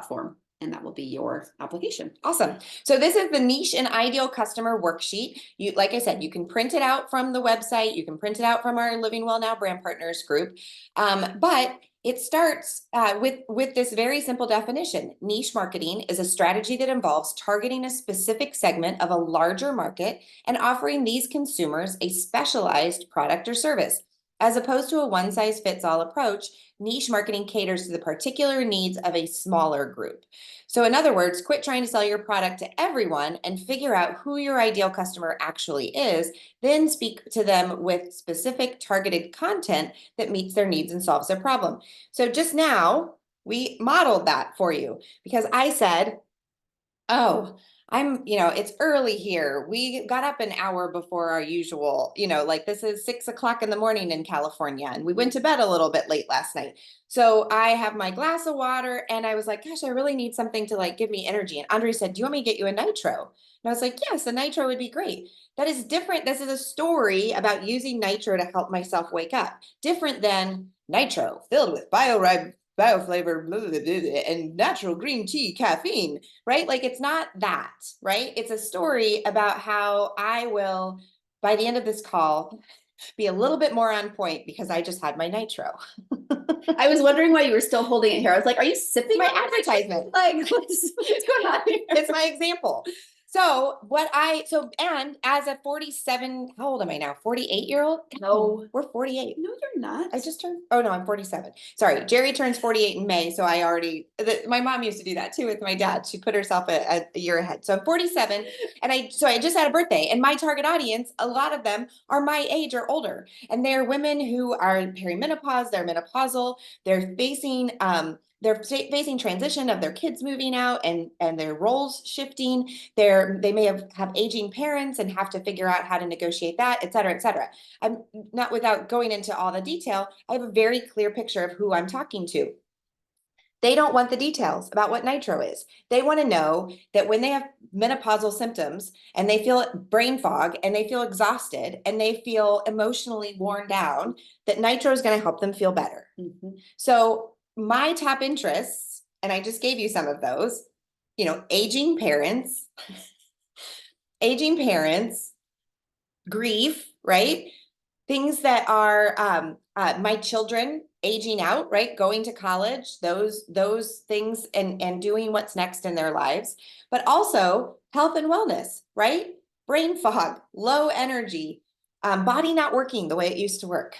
platform, and that will be your application. Awesome. So this is the niche and ideal customer worksheet. You, like I said, you can print it out from the website. You can print it out from our Living Well Now brand partners group. But it starts with this very simple definition. Niche marketing is a strategy that involves targeting a specific segment of a larger market and offering these consumers a specialized product or service. As opposed to a one-size-fits-all approach, niche marketing caters to the particular needs of a smaller group. So in other words, quit trying to sell your product to everyone and figure out who your ideal customer actually is, then speak to them with specific targeted content that meets their needs and solves their problem. So just now, we modeled that for you because I said, oh, it's early here. We got up an hour before our usual, like this is 6 o'clock in the morning in California, and we went to bed a little bit late last night. So I have my glass of water and I was like, gosh, I really need something to like give me energy. And Andre said, do you want me to get you a nitro? And I was like, yes, a nitro would be great. That is different. This is a story about using nitro to help myself wake up. Different than nitro filled with bioflavor and natural green tea caffeine, right? Like it's not that, right? It's a story about how I will, by the end of this call, be a little bit more on point because I just had my nitro. I was wondering why you were still holding it here. I was like, are you sipping my advertisement? Like, what's going on here? It's my example. And as a 47, how old am I now? 48-year-old? No, we're 48. No, you're not. I just turned, oh no, I'm 47. Sorry, Jerry turns 48 in May. So my mom used to do that too with my dad. She put herself a year ahead. So I'm 47 and I just had a birthday, and my target audience, a lot of them are my age or older. And they're women who are perimenopause, they're menopausal, they're facing transition of their kids moving out and their roles shifting. They may have aging parents and have to figure out how to negotiate that, et cetera, et cetera. I'm not, without going into all the detail, I have a very clear picture of who I'm talking to. They don't want the details about what nitro is. They want to know that when they have menopausal symptoms and they feel brain fog and they feel exhausted and they feel emotionally worn down, that nitro is going to help them feel better. Mm-hmm. So my top interests, and I just gave you some of those, aging parents, grief, right? Things that are my children aging out, right? Going to college, those things, and doing what's next in their lives, but also health and wellness, right? Brain fog, low energy, body not working the way it used to work,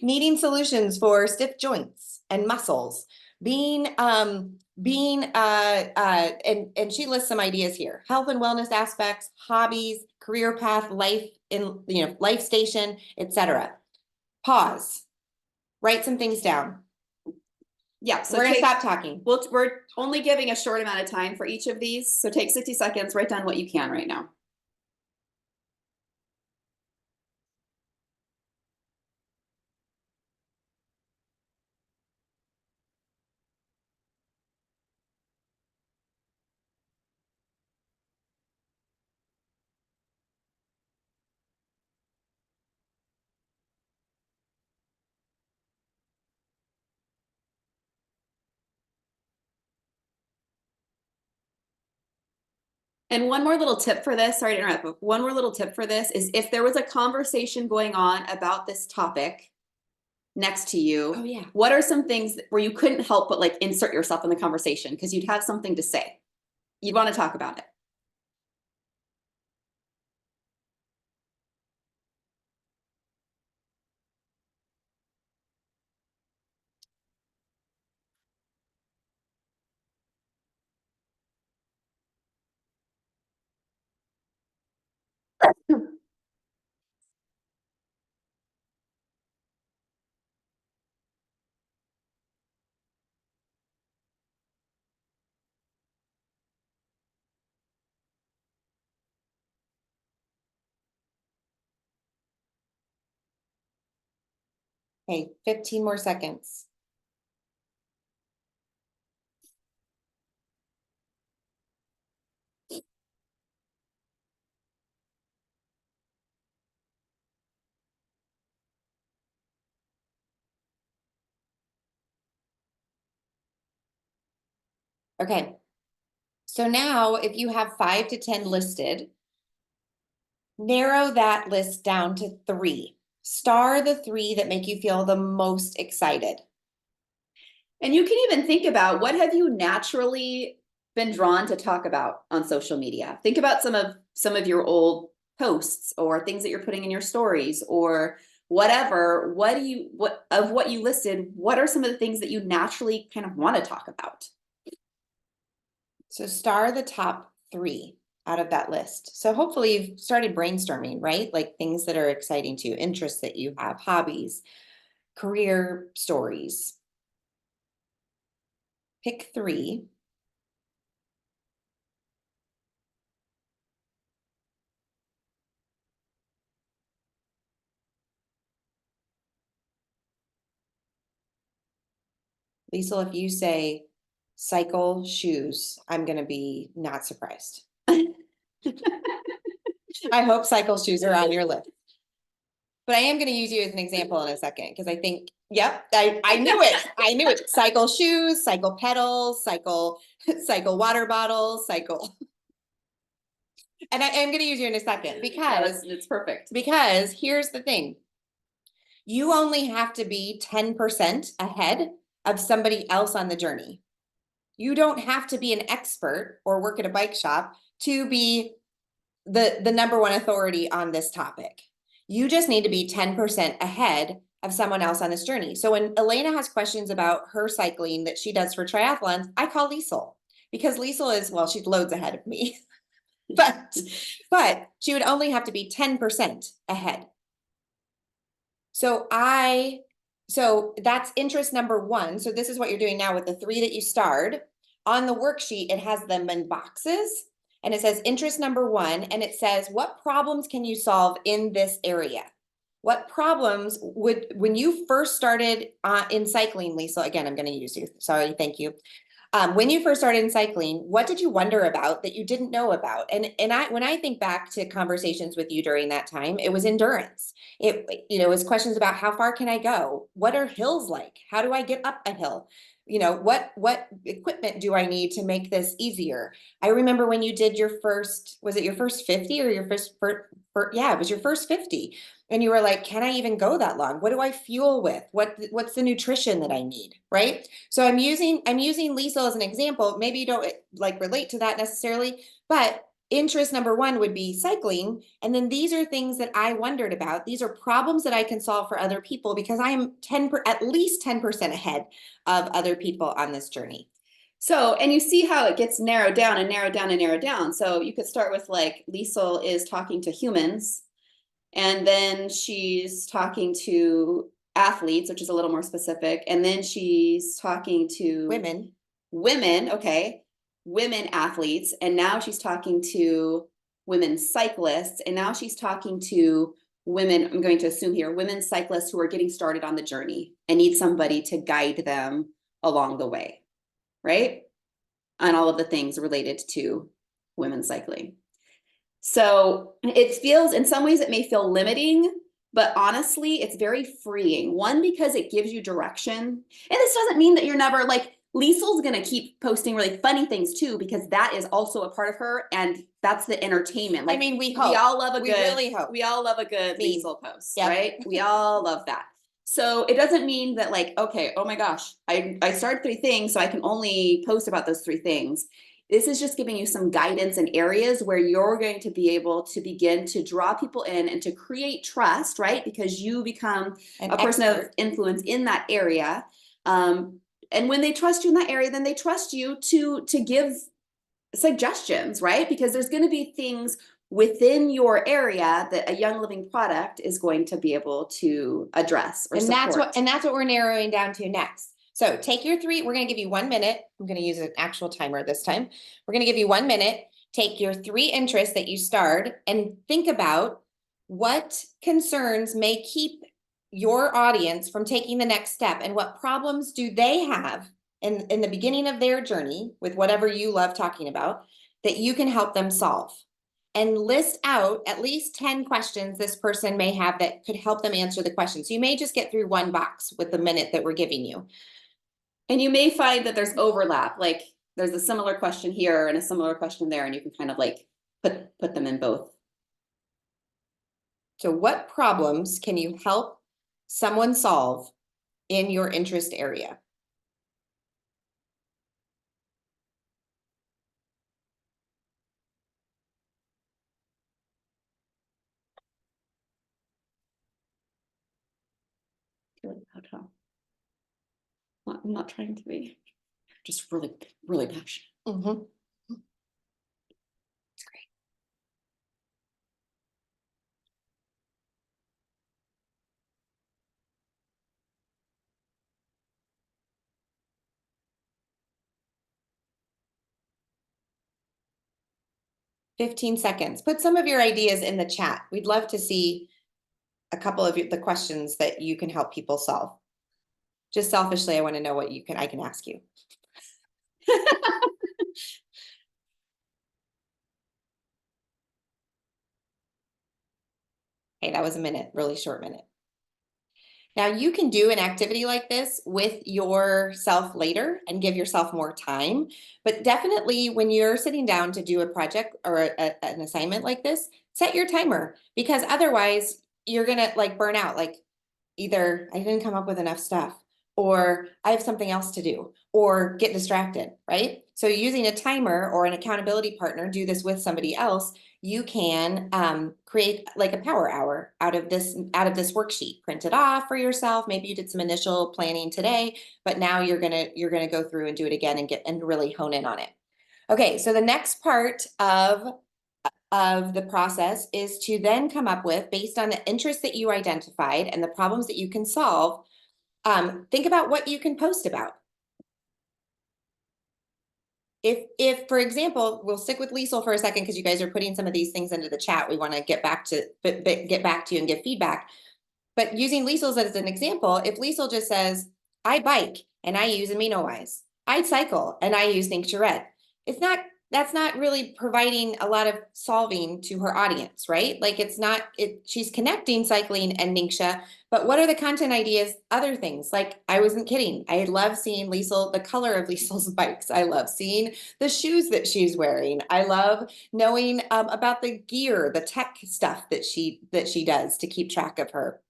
needing solutions for stiff joints and muscles, and she lists some ideas here: health and wellness aspects, hobbies, career path, life life station, etc. Pause, write some things down. Yeah, so we're gonna stop talking. We're only giving a short amount of time for each of these, so take 60 seconds, write down what you can right now. And one more little tip for this, sorry to interrupt, but one more little tip for this is if there was a conversation going on about this topic next to you, oh yeah, what are some things where you couldn't help but like insert yourself in the conversation because you'd have something to say? You'd want to talk about it. hey, 15 more seconds. Okay. So now if you have 5 to 10 listed, narrow that list down to 3. Star the 3 that make you feel the most excited. And you can even think about, what have you naturally been drawn to talk about on social media? Think about some of your old posts or things that you're putting in your stories or whatever. What you listed, what are some of the things that you naturally kind of want to talk about? So star the top 3 out of that list. So hopefully you've started brainstorming, right? Like things that are exciting to you, interests that you have, hobbies, career stories. Pick 3. Liesl, if you say cycle shoes, I'm gonna be not surprised. I hope cycle shoes are on your list. But I am gonna use you as an example in a second, because I think, yep, I knew it. I knew it. Cycle shoes, cycle pedals, cycle water bottles, cycle. And I am gonna use you in a second because It's perfect. Because here's the thing. You only have to be 10% ahead of somebody else on the journey. You don't have to be an expert or work at a bike shop to be the number one authority on this topic. You just need to be 10% ahead of someone else on this journey. So when Elena has questions about her cycling that she does for triathlons, I call Liesl, because Liesl is, well, she's loads ahead of me. but she would only have to be 10% ahead. So that's interest number 1. So this is what you're doing now with the 3 that you starred. On the worksheet, it has them in boxes and it says interest number 1, and it says, what problems can you solve in this area? What problems when you first started in cycling, Lisa, again, I'm going to use you. Sorry, thank you. When you first started in cycling, what did you wonder about that you didn't know about? And when I think back to conversations with you during that time, it was endurance. It was questions about how far can I go? What are hills like? How do I get up a hill? What equipment do I need to make this easier? I remember when you did your first, was it your first 50 or your first, yeah, it was your first 50. And you were like, can I even go that long? What do I fuel with? What's the nutrition that I need? Right. So I'm using Liesl as an example. Maybe you don't like relate to that necessarily, but interest number 1 would be cycling. And then these are things that I wondered about. These are problems that I can solve for other people because I am at least 10% ahead of other people on this journey. So, and you see how it gets narrowed down and narrowed down and narrowed down. So you could start with like, Liesl is talking to humans, and then she's talking to athletes, which is a little more specific. And then she's talking to women, okay, women athletes. And now she's talking to women cyclists. And now she's talking to women, I'm going to assume here, women cyclists who are getting started on the journey and need somebody to guide them along the way, right? On all of the things related to women cycling. So it feels, in some ways it may feel limiting, but honestly, it's very freeing. One, because it gives you direction. And this doesn't mean that you're never like, Liesl's going to keep posting really funny things too, because that is also a part of her. And that's the entertainment. Like, I mean, we all love a we good, really hope. We all love a good Meme. Liesl post, Yep. right? We all love that. So it doesn't mean that like, okay, oh my gosh, I started 3 things, so I can only post about those 3 things. This is just giving you some guidance in areas where you're going to be able to begin to draw people in and to create trust, right? Because you become a person of influence in that area. And when they trust you in that area, then they trust you to give suggestions, right? Because there's going to be things within your area that a Young Living product is going to be able to address or support. And that's what we're narrowing down to next. So take your 3, we're going to give you 1 minute. I'm going to use an actual timer this time. We're going to give you 1 minute. Take your 3 interests that you starred and think about what concerns may keep your audience from taking the next step, and what problems do they have in the beginning of their journey with whatever you love talking about that you can help them solve. And list out at least 10 questions this person may have that could help them answer the questions. So you may just get through 1 box with the minute that we're giving you. And you may find that there's overlap. Like there's a similar question here and a similar question there, and you can kind of like put them in both. So what problems can you help someone solve in your interest area? I'm not trying to be, just really, really passionate. Mhm. It's great. 15 seconds. Put some of your ideas in the chat. We'd love to see a couple of the questions that you can help people solve. Just selfishly, I want to know what I can ask you. Hey, that was a minute, really short minute. Now you can do an activity like this with yourself later and give yourself more time, but definitely when you're sitting down to do a project or an assignment like this, set your timer, because otherwise you're gonna like burn out, like either I didn't come up with enough stuff, or I have something else to do, or get distracted, right? So using a timer or an accountability partner, do this with somebody else, you can create like a power hour out of this worksheet. Print it off for yourself. Maybe you did some initial planning today, but now you're gonna go through and do it again and really hone in on it. Okay, so the next part of the process is to then come up with, based on the interests that you identified and the problems that you can solve, think about what you can post about. If, for example, we'll stick with Liesl for a second because you guys are putting some of these things into the chat. We want to get back to you and give feedback. But using Liesl's as an example, if Liesl just says, I bike and I use AminoWise, I cycle and I use Think to Red, that's not really providing a lot of solving to her audience, right? Like she's connecting cycling and Ningxia, but what are the content ideas? Other things, like I wasn't kidding. I love seeing Liesl, the color of Liesl's bikes. I love seeing the shoes that she's wearing. I love knowing about the gear, the tech stuff that she does to keep track of her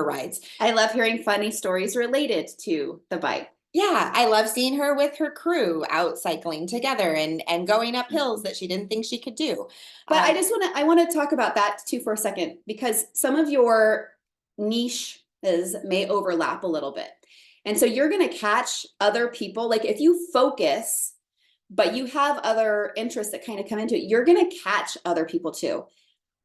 rides. I love hearing funny stories related to the bike. Yeah, I love seeing her with her crew out cycling together and going up hills that she didn't think she could do. But I want to talk about that too for a second, because some of your niches may overlap a little bit. And so you're going to catch other people. Like if you focus, but you have other interests that kind of come into it, you're going to catch other people too.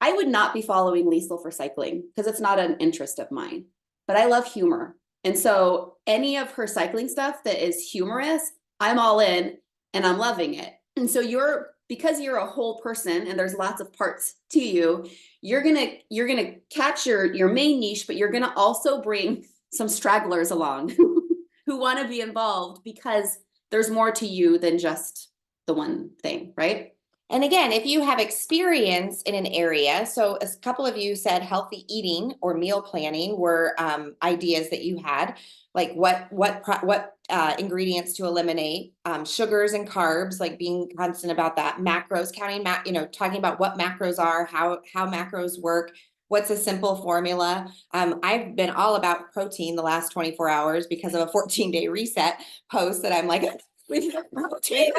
I would not be following Liesl for cycling because it's not an interest of mine, but I love humor. And so any of her cycling stuff that is humorous, I'm all in and I'm loving it. And so because you're a whole person and there's lots of parts to you, you're gonna catch your main niche, but you're gonna also bring some stragglers along who want to be involved because there's more to you than just the one thing, right? And again, if you have experience in an area, so a couple of you said healthy eating or meal planning were ideas that you had, like what ingredients to eliminate, sugars and carbs, like being constant about that, macros, counting, talking about what macros are, how macros work, what's a simple formula. I've been all about protein the last 24 hours because of a 14-day reset post that I'm like, We've had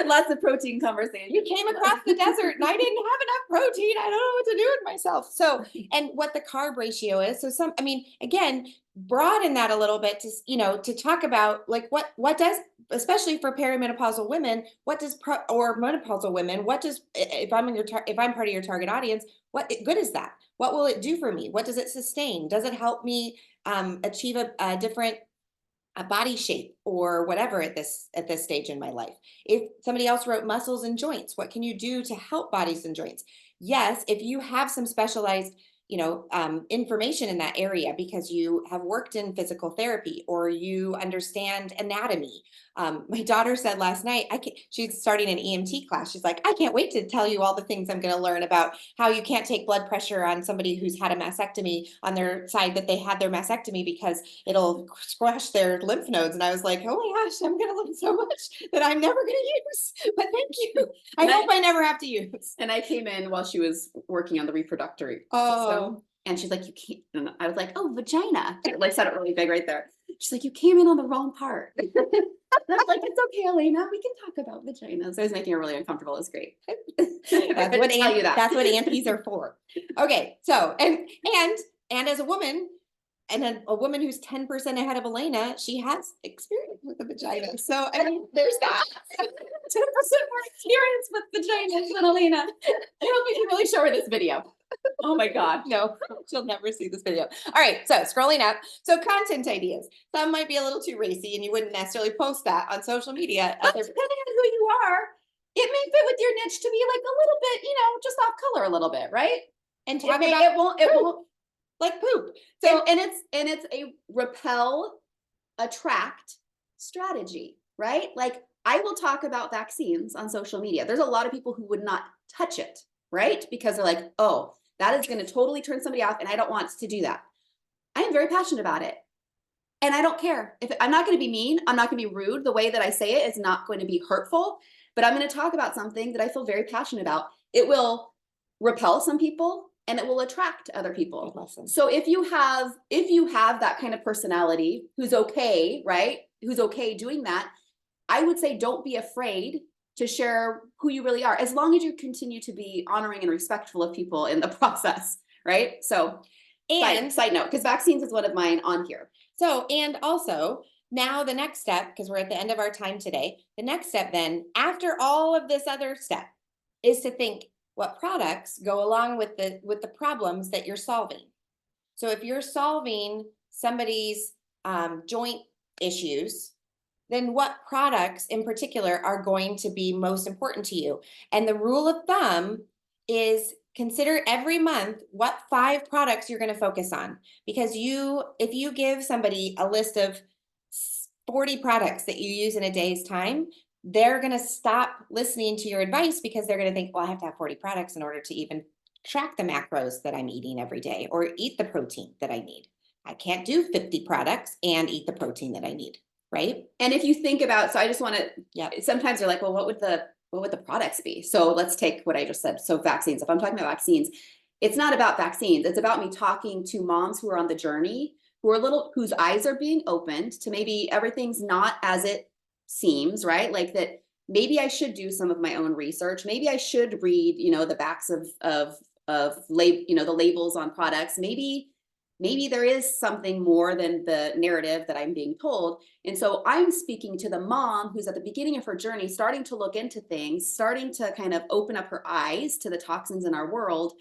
lots of protein conversations. You came across the desert and I didn't have enough protein. I don't know what to do with myself. So, and what the carb ratio is. So again, broaden that a little bit to talk about like what does, especially for perimenopausal women, or menopausal women, if I'm part of your target audience, what good is that? What will it do for me? What does it sustain? Does it help me achieve a different body shape or whatever at this stage in my life? If somebody else wrote muscles and joints, what can you do to help bodies and joints? Yes, if you have some specialized information in that area because you have worked in physical therapy or you understand anatomy. My daughter said last night, she's starting an EMT class. She's like, I can't wait to tell you all the things I'm going to learn about how you can't take blood pressure on somebody who's had a mastectomy on their side that they had their mastectomy because it'll squash their lymph nodes. And I was like, oh my gosh, I'm going to learn so much that I'm never going to use. But thank you. I And hope I never have to use. And I came in while she was working on the reproductory system. Oh. And she's like, you can't, and I was like, oh, vagina. Like said it really big right there. She's like, you came in on the wrong part. And I was like, it's okay, Elena, we can talk about vaginas. I was making her really uncomfortable. It was great. That's what aunties are for. Okay, so and as a woman, and then a woman who's 10% ahead of Elena, she has experience with the vagina. So I mean, there's that. 10% more experience with vaginas than Elena. I hope we can really show her this video. Oh my God. No, she'll never see this video. All right, so scrolling up. So content ideas. Some might be a little too racy and you wouldn't necessarily post that on social media. But depending on who you are, it may fit with your niche to be like a little bit, just off color a little bit, right? And It talk may, about it won't, like poop. so, and it's a repel, attract strategy, right? Like I will talk about vaccines on social media. There's a lot of people who would not touch it, right? Because they're like, oh, that is going to totally turn somebody off and I don't want to do that. I am very passionate about it. And I don't care. If I'm not going to be mean, I'm not going to be rude. The way that I say it is not going to be hurtful, but I'm going to talk about something that I feel very passionate about. It will repel some people and it will attract other people. Awesome. So if you have that kind of personality who's okay, right? Who's okay doing that, I would say don't be afraid to share who you really are, as long as you continue to be honoring and respectful of people in the process, right? So, And side note, because vaccines is one of mine on here. so, and also now the next step, because we're at the end of our time today, the next step then, after all of this other step, is to think what products go along with the problems that you're solving. So if you're solving somebody's joint issues, then what products in particular are going to be most important to you? And the rule of thumb is consider every month what 5 products you're going to focus on. Because if you give somebody a list of 40 products that you use in a day's time, they're going to stop listening to your advice because they're going to think, well, I have to have 40 products in order to even track the macros that I'm eating every day or eat the protein that I need. I can't do 50 products and eat the protein that I need. Right. And if you think about, so I just want to, Yeah. sometimes you're like, well, what would the products be? So let's take what I just said. So vaccines, if I'm talking about vaccines, it's not about vaccines. It's about me talking to moms who are on the journey, whose eyes are being opened to maybe everything's not as it seems, right? Like that maybe I should do some of my own research. Maybe I should read, the backs of the labels on products. Maybe there is something more than the narrative that I'm being told. And so I'm speaking to the mom who's at the beginning of her journey, starting to look into things, starting to kind of open up her eyes to the toxins in our world.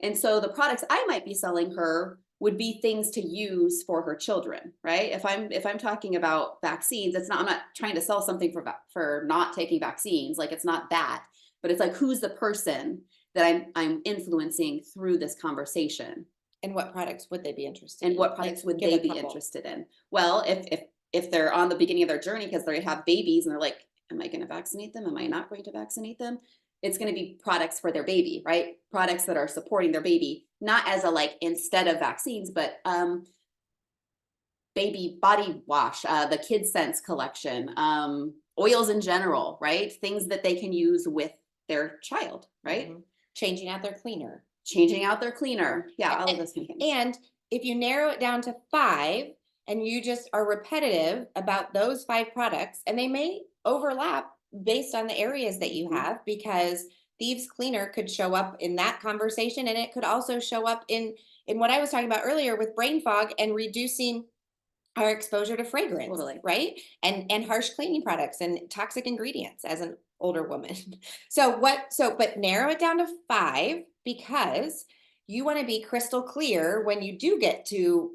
And so the products I might be selling her would be things to use for her children, right? If I'm talking about vaccines, I'm not trying to sell something for not taking vaccines. Like it's not that, but it's like, who's the person that I'm influencing through this conversation? And what products would they be interested And in? what products would give they a be couple. interested in? Well, if they're on the beginning of their journey because they have babies and they're like, am I going to vaccinate them? Am I not going to vaccinate them? It's going to be products for their baby, right? Products that are supporting their baby, not as a like instead of vaccines, but baby body wash, the Kid Sense collection, oils in general, right? Things that they can use with their child, right? Mhm. Changing out their cleaner. Changing out their cleaner. Yeah, all of those kind of things. And if you narrow it down to 5 and you just are repetitive about those 5 products, and they may overlap based on the areas that you have, because Thieves Cleaner could show up in that conversation, and it could also show up in what I was talking about earlier with brain fog and reducing our exposure to fragrance, Totally. right? And harsh cleaning products and toxic ingredients as an older woman. But narrow it down to 5 because you want to be crystal clear when you do get to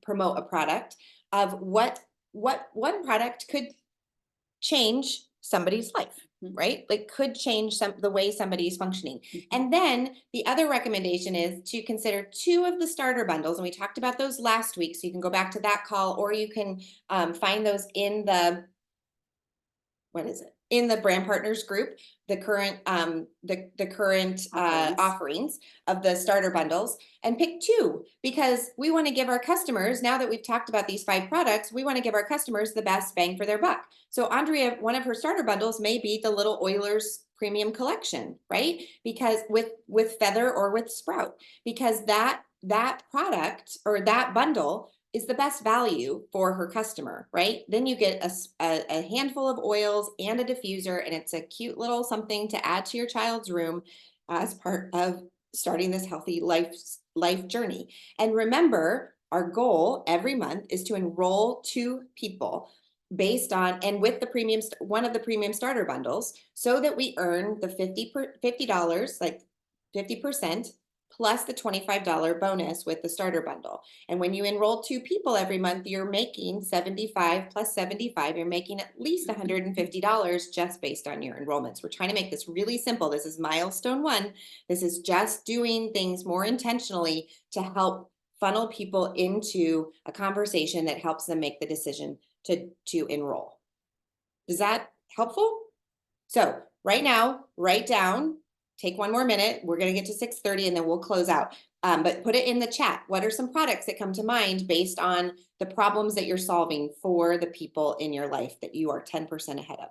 promote a product of what one product could change somebody's life, Mhm. right? Like could change the way somebody's functioning. Mhm. And then the other recommendation is to consider 2 of the starter bundles. And we talked about those last week. So you can go back to that call, or you can find those in the, what is it? In the brand partners group, the current Offerings. offerings of the starter bundles, and pick 2, because we want to give our customers, now that we've talked about these 5 products, we want to give our customers the best bang for their buck. So Andrea, one of her starter bundles may be the Little Oilers premium collection, right? Because with Feather or with Sprout, because that product or that bundle is the best value for her customer, right? Then you get a handful of oils and a diffuser, and it's a cute little something to add to your child's room as part of starting this healthy life journey. And remember, our goal every month is to enroll 2 people based on and with the premium one of the premium starter bundles, so that we earn the $50, like 50% plus the $25 bonus with the starter bundle. And when you enroll 2 people every month, you're making 75 plus 75. You're making at least $150 just based on your enrollments. We're trying to make this really simple. This is milestone 1. This is just doing things more intentionally to help funnel people into a conversation that helps them make the decision to enroll. Is that helpful? So right now, write down, take 1 more minute. We're going to get to 6:30 and then we'll close out. But put it in the chat. What are some products that come to mind based on the problems that you're solving for the people in your life that you are 10% ahead of?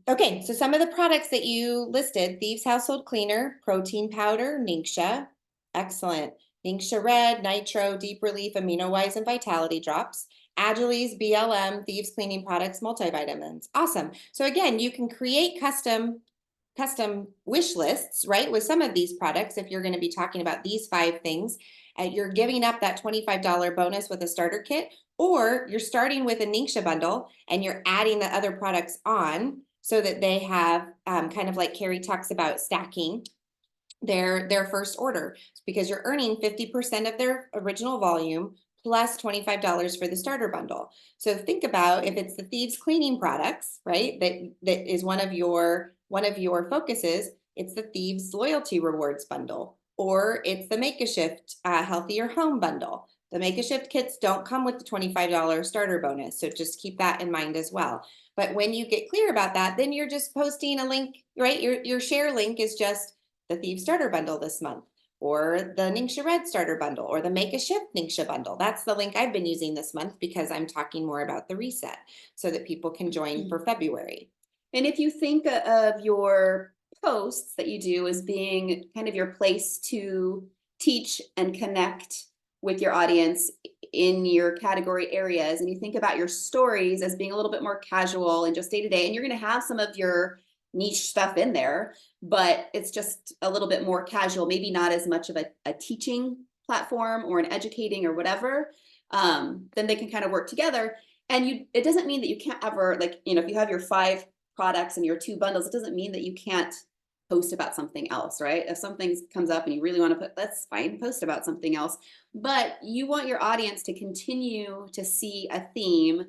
Okay, so some of the products that you listed: Thieves Household Cleaner, Protein Powder, Ningxia. Excellent. Ningxia Red, Nitro, Deep Relief, Amino Wise, and Vitality Drops. Agiles, BLM, Thieves Cleaning Products, Multivitamins. Awesome. So again, you can create custom wish lists, right, with some of these products. If you're going to be talking about these 5 things, and you're giving up that $25 bonus with a starter kit, or you're starting with a Ningxia bundle and you're adding the other products on so that they have kind of like Carrie talks about stacking their first order, because you're earning 50% of their original volume plus $25 for the starter bundle. So think about if it's the Thieves cleaning products, right? That is one of your focuses. It's the Thieves loyalty rewards bundle, or it's the Make a Shift healthier home bundle. The Make a Shift kits don't come with the $25 starter bonus, so just keep that in mind as well. But when you get clear about that, then you're just posting a link, right? Your share link is just the Thieves starter bundle this month, or the Ningxia Red starter bundle, or the Make a Shift Ningxia bundle. That's the link I've been using this month because I'm talking more about the reset so that people can join for February. And if you think of your posts that you do as being kind of your place to teach and connect with your audience in your category areas, and you think about your stories as being a little bit more casual and just day to day, and you're going to have some of your niche stuff in there, but it's just a little bit more casual, maybe not as much of a teaching platform or an educating or whatever, then they can kind of work together. And it doesn't mean that you can't ever, like, if you have your 5 products and your 2 bundles, it doesn't mean that you can't post about something else, right? If something comes up and you really want to that's fine, post about something else. But you want your audience to continue to see a theme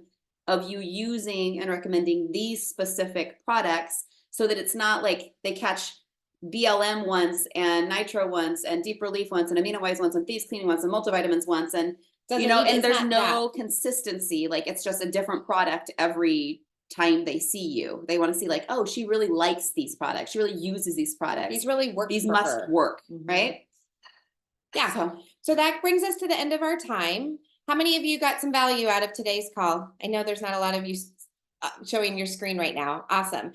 of you using and recommending these specific products, so that it's not like they catch BLM once and nitro once and deep relief once and amino wise once and thieves cleaning once and multivitamins once and Doesn't and it's there's not no that. consistency. Like it's just a different product every time they see you. They want to see like, oh, she really likes these products. She really uses these products. These really work These for must her. work, Mhm. right? Yeah. So So that brings us to the end of our time. How many of you got some value out of today's call? I know there's not a lot of you showing your screen right now. Awesome.